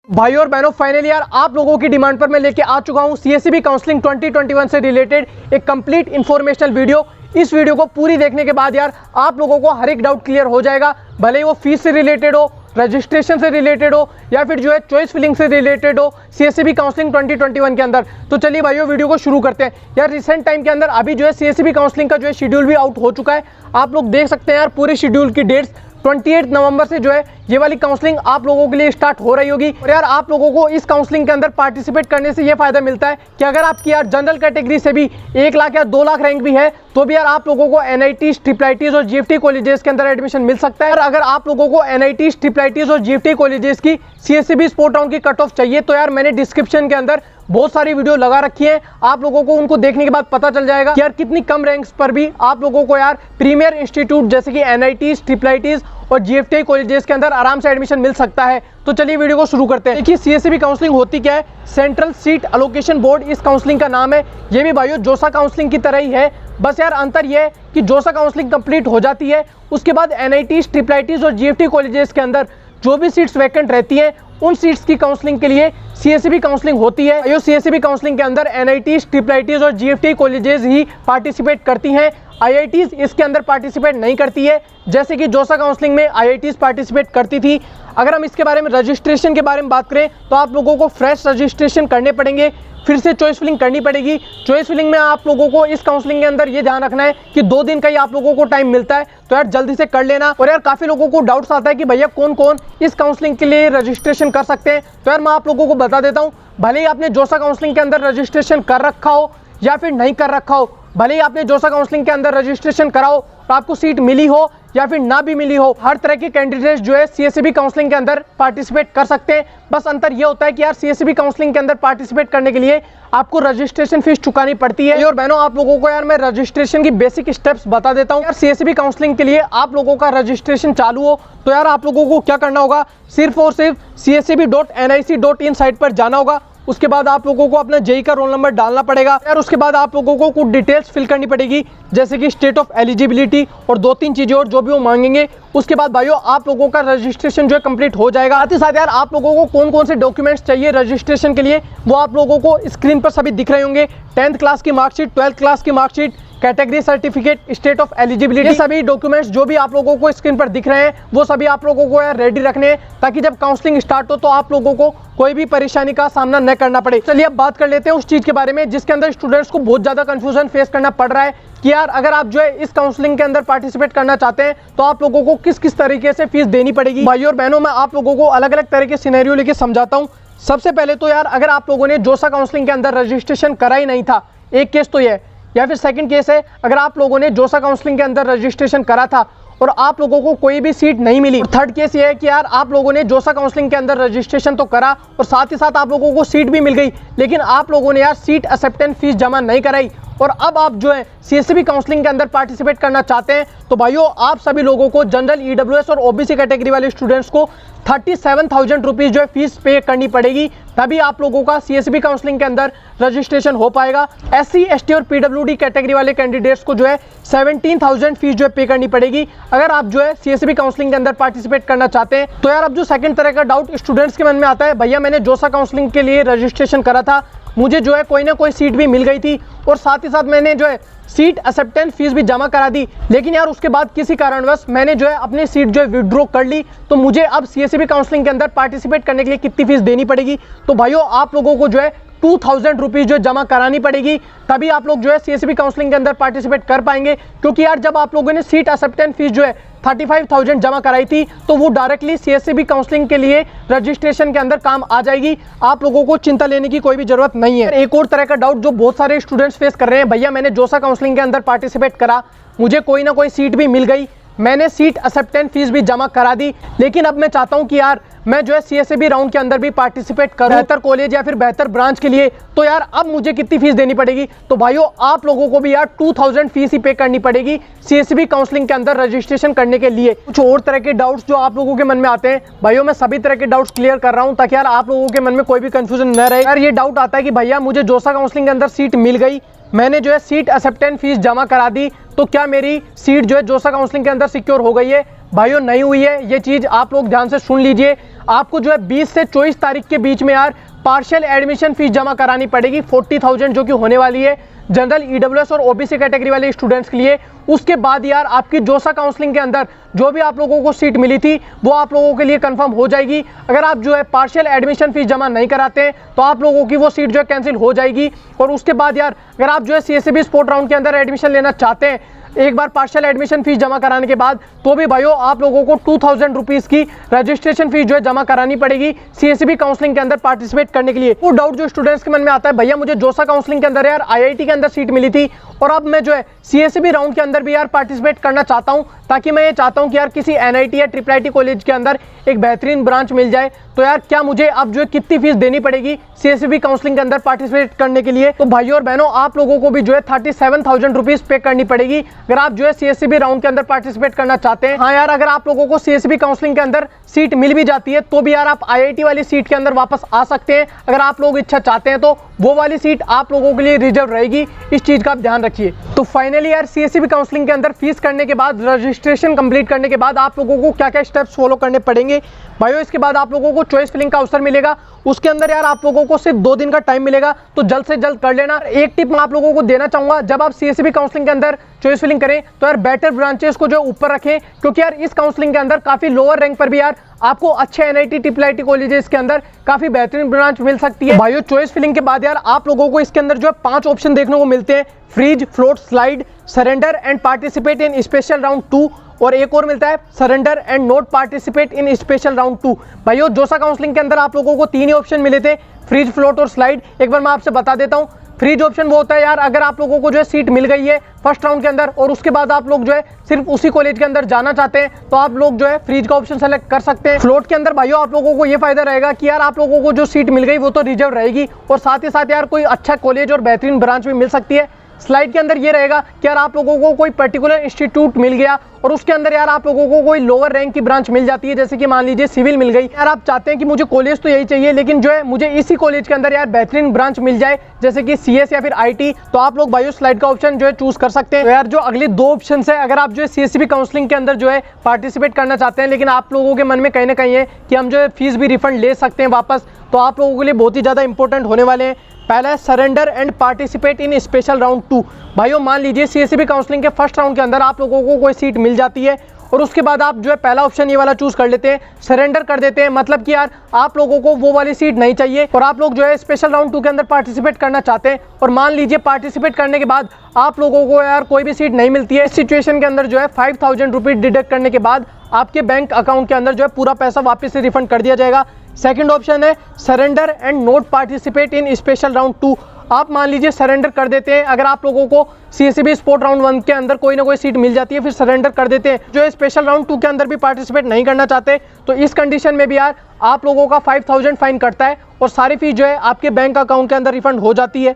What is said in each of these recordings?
भाई और बहनों, फाइनली यार आप लोगों की डिमांड पर मैं लेके आ चुका हूं सीएसईबी काउंसलिंग 2021 से रिलेटेड एक कंप्लीट इंफॉर्मेशनल वीडियो। इस वीडियो को पूरी देखने के बाद यार आप लोगों को हर एक डाउट क्लियर हो जाएगा, भले ही वो फीस से रिलेटेड हो, रजिस्ट्रेशन से रिलेटेड हो या फिर जो है चॉइस फिलिंग से रिलेटेड हो सीएसईबी काउंसलिंग 2021 के अंदर। तो चलिए भाइयों वीडियो को शुरू करते हैं। यार रिसेंट टाइम के अंदर अभी जो है सीएसईबी काउंसलिंग का जो है शेड्यूल भी आउट हो चुका है। आप लोग देख सकते हैं यार पूरे शेड्यूल की डेट्स 28 नवंबर से जो है ये वाली काउंसलिंग आप लोगों के लिए स्टार्ट हो रही होगी। और यार आप लोगों को इस काउंसलिंग के अंदर पार्टिसिपेट करने से ये फायदा मिलता है कि अगर आपकी यार जनरल कैटेगरी से भी 1 लाख या 2 लाख रैंक भी है तो भी यार आप लोगों को एनआईटी, ट्रिपल आईटीज और जीएफटी कॉलेजेस के अंदर एडमिशन मिल सकता है। और अगर आप लोगों को एनआईटी, ट्रिपल आईटीज और जीएफटी कॉलेजेस की सीएसईबी स्पोर्ट राउंड की कट ऑफ चाहिए तो यार मैंने डिस्क्रिप्शन के अंदर बहुत सारी वीडियो लगा रखी है। आप लोगों को उनको देखने के बाद पता चल जाएगा कि यार कितनी कम रैंक्स पर भी आप लोगों को यार प्रीमियर इंस्टीट्यूट जैसे कि एनआईटी, ट्रिपल आईटीज और जीएफटी कॉलेजेस के अंदर आराम से एडमिशन मिल सकता है। तो चलिए वीडियो को शुरू करते हैं। देखिए सीएसईबी काउंसलिंग होती क्या है, सेंट्रल सीट एलोकेशन बोर्ड इस काउंसलिंग का नाम है। ये भी भाइयों जोसा काउंसलिंग की तरह ही है, बस यार अंतर यह है कि जोसा काउंसलिंग कंप्लीट हो जाती है उसके बाद एनआईटी, ट्रिपल आईटीज और जीएफटी कॉलेजेस के अंदर जो भी सीट्स वैकेंट रहती हैं उन सीट्स की काउंसलिंग के लिए सीएसईबी काउंसलिंग होती है। ये सीएसईबी काउंसलिंग के अंदर एनआईटी, ट्रिपल आईटीज और जीएफटी कॉलेजेस ही पार्टिसिपेट करती हैं, आईआईटीज इसके अंदर पार्टिसिपेट नहीं करती है, जैसे कि जोसा काउंसलिंग में आईआईटीज पार्टिसिपेट करती थी। अगर हम इसके बारे में रजिस्ट्रेशन के बारे में बात करें तो आप लोगों को फ्रेश रजिस्ट्रेशन करने पड़ेंगे, फिर से चॉइस फिलिंग करनी पड़ेगी। चॉइस फिलिंग में आप लोगों को इस काउंसलिंग के अंदर ये ध्यान रखना है कि 2 दिन का ही आप लोगों को टाइम मिलता है, तो यार जल्दी से कर लेना। और यार काफी लोगों को डाउट्स आता है कि भैया कौन कौन इस काउंसलिंग के लिए रजिस्ट्रेशन कर सकते हैं, तो यार मैं आप लोगों को बता देता हूँ। भले ही आपने जोसा काउंसलिंग के अंदर रजिस्ट्रेशन कर रखा हो या फिर नहीं कर रखा हो, भले ही आपने जोसा काउंसलिंग के अंदर रजिस्ट्रेशन कराओ तो आपको सीट मिली हो या फिर ना भी मिली हो, हर तरह के कैंडिडेट्स जो है सीएसईबी काउंसलिंग के अंदर पार्टिसिपेट कर सकते हैं। बस अंतर ये होता है कि यार सीएसईबी काउंसलिंग के अंदर पार्टिसिपेट करने के लिए आपको रजिस्ट्रेशन फीस चुकानी पड़ती है। और बहनों आप लोगों को यार मैं रजिस्ट्रेशन की बेसिक स्टेप्स बता देता हूँ। यार सीएसईबी काउंसलिंग के लिए आप लोगों का रजिस्ट्रेशन चालू हो तो यार आप लोगों को क्या करना होगा, सिर्फ और सिर्फ cseb.nic.in साइट पर जाना होगा। उसके बाद आप लोगों को अपना जेई का रोल नंबर डालना पड़ेगा यार। उसके बाद आप लोगों को कुछ डिटेल्स फिल करनी पड़ेगी जैसे कि स्टेट ऑफ एलिजिबिलिटी और 2-3 चीजें और जो भी वो मांगेंगे। उसके बाद भाइयों आप लोगों का रजिस्ट्रेशन जो है कंप्लीट हो जाएगा। साथ ही साथ यार आप लोगों को कौन कौन से डॉक्यूमेंट्स चाहिए रजिस्ट्रेशन के लिए वो आप लोगों को स्क्रीन पर सभी दिख रहे होंगे। 10th क्लास की मार्कशीट, 12th क्लास की marksheet, category certificate, state of eligibility, सभी डॉक्यूमेंट्स जो भी आप लोगों को स्क्रीन पर दिख रहे हैं वो सभी आप लोगों को यार रेडी रखने हैं ताकि जब काउंसलिंग स्टार्ट हो तो आप लोगों को कोई भी परेशानी का सामना न करना पड़े। चलिए अब बात कर लेते हैं उस चीज के बारे में जिसके अंदर स्टूडेंट्स को बहुत ज्यादा कंफ्यूजन फेस करना पड़ रहा है कि यार अगर आप जो है इस काउंसलिंग के अंदर पार्टिसिपेट करना चाहते हैं तो आप लोगों को किस किस तरीके से फीस देनी पड़ेगी। भाइयों और बहनों मैं आप लोगों को अलग अलग तरह के सिनेरियो लेके समझाता हूँ। सबसे पहले तो यार अगर आप लोगों ने जोसा काउंसलिंग के अंदर रजिस्ट्रेशन करा ही नहीं था, एक केस तो ये, या फिर सेकंड केस है अगर आप लोगों ने जोसा काउंसलिंग के अंदर रजिस्ट्रेशन करा था और आप लोगों को कोई भी सीट नहीं मिली। थर्ड केस ये है कि यार आप लोगों ने जोसा काउंसलिंग के अंदर रजिस्ट्रेशन तो करा और साथ ही साथ आप लोगों को सीट भी मिल गई, लेकिन आप लोगों ने यार सीट एक्सेप्टेंस फीस जमा नहीं कराई और अब आप जो है सीएसईबी काउंसलिंग के अंदर पार्टिसिपेट करना चाहते हैं तो भाइयों आप सभी लोगों को जनरल, ईडब्ल्यूएस और ओबीसी कैटेगरी वाले स्टूडेंट्स को 37,000 रुपीज जो है फीस पे करनी पड़ेगी, तभी आप लोगों का सीएसईबी काउंसलिंग के अंदर रजिस्ट्रेशन हो पाएगा। एससी, एसटी और पीडब्ल्यूडी कैटेगरी वाले कैंडिडेट्स को जो है 17,000 फीस जो है पे करनी पड़ेगी अगर आप जो है सीएसईबी काउंसलिंग के अंदर पार्टिसिपेट करना चाहते हैं। तो यार अब जो सेकंड तरह का डाउट स्टूडेंट्स के मन में आता है, भैया मैंने जोसा काउंसलिंग के लिए रजिस्ट्रेशन करा था, मुझे जो है कोई ना कोई सीट भी मिल गई थी और साथ ही साथ मैंने जो है सीट एक्सेप्टेंस फीस भी जमा करा दी, लेकिन यार उसके बाद किसी कारणवश मैंने जो है अपनी सीट जो है विड्रॉ कर ली, तो मुझे अब सीएसईबी काउंसलिंग के अंदर पार्टिसिपेट करने के लिए कितनी फीस देनी पड़ेगी। तो भाइयों आप लोगों को जो है 2,000 रुपीज जो जमा करानी पड़ेगी, तभी आप लोग जो है सीएसईबी काउंसलिंग के अंदर पार्टिसिपेट कर पाएंगे। क्योंकि यार जब आप लोगों ने सीट एक्सेप्टेंस फीस जो है 35,000 जमा कराई थी तो वो डायरेक्टली सीएसईबी काउंसलिंग के लिए रजिस्ट्रेशन के अंदर काम आ जाएगी, आप लोगों को चिंता लेने की कोई भी जरूरत नहीं है। एक और तरह का डाउट जो बहुत सारे स्टूडेंट्स फेस कर रहे हैं, भैया मैंने जोसा काउंसलिंग के अंदर पार्टिसिपेट करा, मुझे कोई ना कोई सीट भी मिल गई, मैंने सीट एक्सेप्टेंस फीस भी जमा करा दी, लेकिन अब मैं चाहता हूं कि यार मैं जो है सीएसईबी राउंड के अंदर भी पार्टिसिपेट करूं बेहतर कॉलेज या फिर बेहतर ब्रांच के लिए, तो यार अब मुझे कितनी फीस देनी पड़ेगी। तो भाइयों आप लोगों को भी यार 2,000 फीस ही पे करनी पड़ेगी सीएसईबी काउंसलिंग के अंदर रजिस्ट्रेशन करने के लिए। कुछ और तरह के डाउट्स जो आप लोगों के मन में आते हैं, भाइयों मैं सभी तरह के डाउट्स क्लियर कर रहा हूं ताकि यार आप लोगों के मन में कोई भी कंफ्यूजन न रहे। यार ये डाउट आता है कि भैया मुझे जोसा काउंसलिंग के अंदर सीट मिल गई, मैंने जो है सीट एक्सेप्टेंस फीस जमा करा दी, तो क्या मेरी सीट जो है जोसा काउंसलिंग के अंदर सिक्योर हो गई है। भाइयों नहीं हुई है, ये चीज़ आप लोग ध्यान से सुन लीजिए। आपको जो है 20 से 24 तारीख के बीच में यार पार्शियल एडमिशन फीस जमा करानी पड़ेगी 40,000 जो कि होने वाली है जनरल, ईडब्ल्यूएस और ओबीसी कैटेगरी वाले स्टूडेंट्स के लिए। उसके बाद यार आपकी जोसा काउंसलिंग के अंदर जो भी आप लोगों को सीट मिली थी वो आप लोगों के लिए कंफर्म हो जाएगी। अगर आप जो है पार्शियल एडमिशन फीस जमा नहीं कराते हैं तो आप लोगों की वो सीट जो है कैंसिल हो जाएगी। और उसके बाद यार अगर आप जो है सीएसईबी स्पोर्ट राउंड के अंदर एडमिशन लेना चाहते हैं एक बार पार्शियल एडमिशन फीस जमा कराने के बाद, तो भी भाइयों आप लोगों को 2000 रुपीज़ की रजिस्ट्रेशन फीस जो है जमा करानी पड़ेगी सीएसईबी काउंसलिंग के अंदर पार्टिसिपेट करने के लिए। वो डाउट जो स्टूडेंट्स के मन में आता है, भैया मुझे जोसा काउंसलिंग के अंदर यार आईआईटी के अंदर सीट मिली थी और अब मैं जो है सीएसईबी राउंड के अंदर भी यार पार्टिसिपेट करना चाहता हूं, ताकि मैं ये चाहता हूं कि यार किसी एनआईटी या ट्रिपल आईटी कॉलेज के अंदर एक बेहतरीन ब्रांच मिल जाए। तो यार क्या मुझे अब जो है कितनी फीस देनी पड़ेगी सीएसईबी काउंसलिंग के अंदर पार्टिसिपेट करने के लिए? तो भाइयों और बहनों आप लोगों को भी जो है 37,000 रुपीज़ पे करनी पड़ेगी अगर आप जो है सीएसईबी राउंड के अंदर पार्टिसिपेट करना चाहते हैं। हाँ यार, अगर आप लोगों को सीएसईबी काउंसलिंग के अंदर सीट मिल भी जाती है तो भी यार आप आईआईटी वाली सीट के अंदर वापस आ सकते हैं। अगर आप लोग इच्छा चाहते हैं तो वो वाली सीट आप लोगों के लिए रिजर्व रहेगी, इस चीज का आप ध्यान रखिए। तो फाइनली यार सीएसईबी काउंसलिंग के अंदर फीस करने के बाद, रजिस्ट्रेशन कंप्लीट करने के बाद आप लोगों को क्या क्या स्टेप्स फॉलो करने पड़ेंगे भाइयों। इसके बाद आप लोगों को चॉइस फिलिंग का अवसर मिलेगा, उसके अंदर यार आप लोगों को सिर्फ 2 दिन का टाइम मिलेगा, तो जल्द से जल्द कर लेना। एक टिप मैं आप लोगों को देना चाहूंगा, जब आप सीएसईबी काउंसलिंग के अंदर चॉइस फिलिंग करें तो यार बेटर ब्रांचेस को जो ऊपर रखें, क्योंकि यार इस काउंसलिंग के अंदर काफी लोअर रैंक पर भी यार आपको अच्छे एनआईटी ट्रिपल आईटी कॉलेजेस के अंदर काफी बेहतरीन ब्रांच मिल सकती है। भाइयों चॉइस फिलिंग के बाद यार आप लोगों को इसके अंदर जो है 5 ऑप्शन देखने को मिलते हैं, freeze, float, slide, surrender and participate in special round 2, और एक और मिलता है surrender and not participate in special round 2। भाइयों जोसा काउंसलिंग के अंदर आप लोगों को 3 ही ऑप्शन मिले थे, फ्रीज, फ्लोट और स्लाइड। एक बार मैं आपसे बता देता हूँ, फ्रीज ऑप्शन वो होता है यार अगर आप लोगों को जो है सीट मिल गई है फर्स्ट राउंड के अंदर और उसके बाद आप लोग जो है सिर्फ उसी कॉलेज के अंदर जाना चाहते हैं तो आप लोग जो है फ्रीज का ऑप्शन सेलेक्ट कर सकते हैं। फ्लोट के अंदर भाइयों आप लोगों को ये फायदा रहेगा कि यार आप लोगों को जो सीट मिल गई वो तो रिजर्व रहेगी और साथ ही साथ यार कोई अच्छा कॉलेज और बेहतरीन ब्रांच भी मिल सकती है। स्लाइड के अंदर ये रहेगा कि यार आप लोगों को कोई पर्टिकुलर इंस्टीट्यूट मिल गया और उसके अंदर यार आप लोगों को कोई लोअर रैंक की ब्रांच मिल जाती है, जैसे कि मान लीजिए सिविल मिल गई। यार आप चाहते हैं कि मुझे कॉलेज तो यही चाहिए लेकिन जो है मुझे इसी कॉलेज के अंदर यार बेहतरीन ब्रांच मिल जाए, जैसे कि सीएस या फिर आईटी, तो आप लोग बायो स्लाइड का ऑप्शन जो है चूज कर सकते हैं। तो यार जो अगले 2 ऑप्शन है, अगर आप जो है सीएसईबी काउंसलिंग के अंदर जो है पार्टिसिपेट करना चाहते हैं लेकिन आप लोगों के मन में कहीं ना कहीं है कि हम जो है फीस भी रिफंड ले सकते हैं वापस, तो आप लोगों के लिए बहुत ही ज़्यादा इंपॉर्टेंट होने वाले हैं। पहला है surrender and participate in special round 2। भाइयों मान लीजिए सीएसईबी काउंसलिंग के फर्स्ट राउंड के अंदर आप लोगों को कोई सीट मिल जाती है और उसके बाद आप जो है पहला ऑप्शन ये वाला चूज कर लेते हैं, सरेंडर कर देते हैं, मतलब कि यार आप लोगों को वो वाली सीट नहीं चाहिए और आप लोग जो है स्पेशल राउंड 2 के अंदर पार्टिसिपेट करना चाहते हैं। और मान लीजिए पार्टिसिपेट करने के बाद आप लोगों को यार कोई भी सीट नहीं मिलती है, इस सिचुएशन के अंदर जो है 5,000 रुपीज डिडक्ट करने के बाद आपके बैंक अकाउंट के अंदर जो है पूरा पैसा वापस से रिफंड कर दिया जाएगा। सेकंड ऑप्शन है surrender and not participate in special round 2। आप मान लीजिए सरेंडर कर देते हैं, अगर आप लोगों को सीएसईबी स्पोर्ट राउंड 1 के अंदर कोई ना कोई सीट मिल जाती है फिर सरेंडर कर देते हैं, जो है स्पेशल राउंड 2 के अंदर भी पार्टिसिपेट नहीं करना चाहते, तो इस कंडीशन में भी यार आप लोगों का 5,000 फाइन कटता है और सारी फीस जो है आपके बैंक अकाउंट के अंदर रिफंड हो जाती है।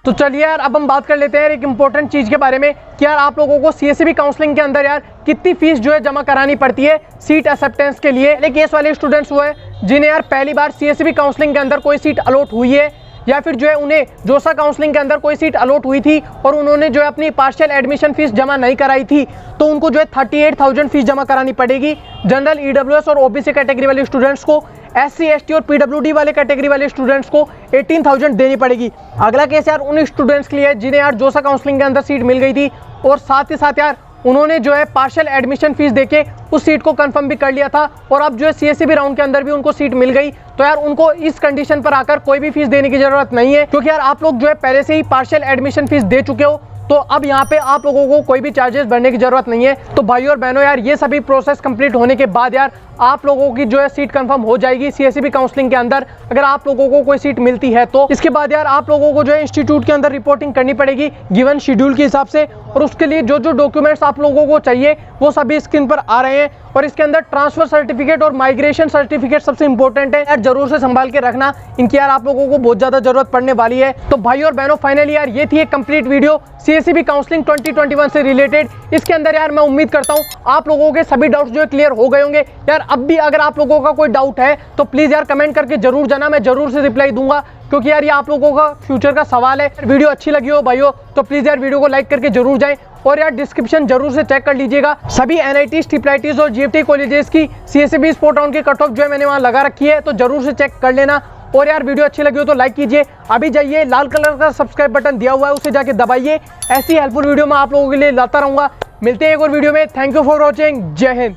तो चलिए यार अब हम बात कर लेते हैं एक इंपॉर्टेंट चीज के बारे में कि यार आप लोगों को सीएसईबी काउंसलिंग के अंदर यार कितनी फीस जो है जमा करानी पड़ती है सीट एक्सेप्टेंस के लिए। पहले केस वाले स्टूडेंट्स हुए जिन्हें यार पहली बार सीएसईबी काउंसलिंग के अंदर कोई सीट अलॉट हुई है या फिर जो है उन्हें जोसा काउंसलिंग के अंदर कोई सीट अलॉट हुई थी और उन्होंने जो है अपनी पार्शियल एडमिशन फीस जमा नहीं कराई थी, तो उनको जो है 38,000 फीस जमा करानी पड़ेगी। जनरल, ईडब्ल्यूएस और ओबीसी कैटेगरी वाले स्टूडेंट्स को, एससी, एसटी और पीडब्ल्यूडी वाले कैटेगरी वाले स्टूडेंट्स को 18,000 देनी पड़ेगी। अगला केस यार उन स्टूडेंट्स के लिए जिन्हें यार जोसा काउंसलिंग के अंदर सीट मिल गई थी और साथ ही साथ यार उन्होंने जो है पार्शियल एडमिशन फीस देके उस सीट को कंफर्म भी कर लिया था और अब जो है सीएसईबी राउंड के अंदर भी उनको सीट मिल गई, तो यार उनको इस कंडीशन पर आकर कोई भी फीस देने की जरूरत नहीं है, क्योंकि यार आप लोग जो है पहले से ही पार्शियल एडमिशन फीस दे चुके हो, तो अब यहाँ पे आप लोगों को कोई भी चार्जेस भरने की जरूरत नहीं है। तो भाइयों और बहनों यार ये सभी प्रोसेस कंप्लीट होने के बाद यार आप लोगों की जो है सीट कंफर्म हो जाएगी सीएसईबी काउंसलिंग के अंदर, अगर आप लोगों को कोई सीट मिलती है तो। इसके बाद यार आप लोगों को जो है इंस्टीट्यूट के अंदर रिपोर्टिंग करनी पड़ेगी गिवन शेड्यूल के हिसाब से, और उसके लिए जो जो डॉक्यूमेंट्स आप लोगों को चाहिए वो सभी स्क्रीन पर आ रहे हैं। और इसके अंदर ट्रांसफर सर्टिफिकेट और माइग्रेशन सर्टिफिकेट सबसे इंपॉर्टेंट है यार, जरूर से संभाल के रखना, इनकी यार आप लोगों को बहुत ज्यादा जरूरत पड़ने वाली है। तो भाई और बहनों फाइनली यार ये थी एक कंप्लीट वीडियो सीएसईबी काउंसलिंग 2021 से रिलेटेड। इसके अंदर यार मैं उम्मीद करता हूँ आप लोगों के सभी डाउट्स जो है क्लियर हो गए होंगे। यार अब भी अगर आप लोगों का कोई डाउट है तो प्लीज़ यार कमेंट करके जरूर जाना, मैं जरूर से रिप्लाई दूंगा, क्योंकि यार ये आप लोगों का फ्यूचर का सवाल है। वीडियो अच्छी लगी हो भाइयों तो प्लीज़ यार वीडियो को लाइक करके जरूर जाएं, और यार डिस्क्रिप्शन जरूर से चेक कर लीजिएगा। सभी NITs, ट्रिपल और GFT कॉलेजेस की CSAB स्पोर्ट राउंड की कट ऑफ जो है मैंने वहाँ लगा रखी है, तो जरूर से चेक कर लेना। और यार वीडियो अच्छी लगी हो तो लाइक कीजिए, अभी जाइए लाल कलर का सब्सक्राइब बटन दिया हुआ है उसे जाके दबाइए। ऐसी हेल्पफुल वीडियो मैं आप लोगों के लिए लाता रहूँगा। मिलते हैं एक और वीडियो में। Thank you for watching. जय हिंद।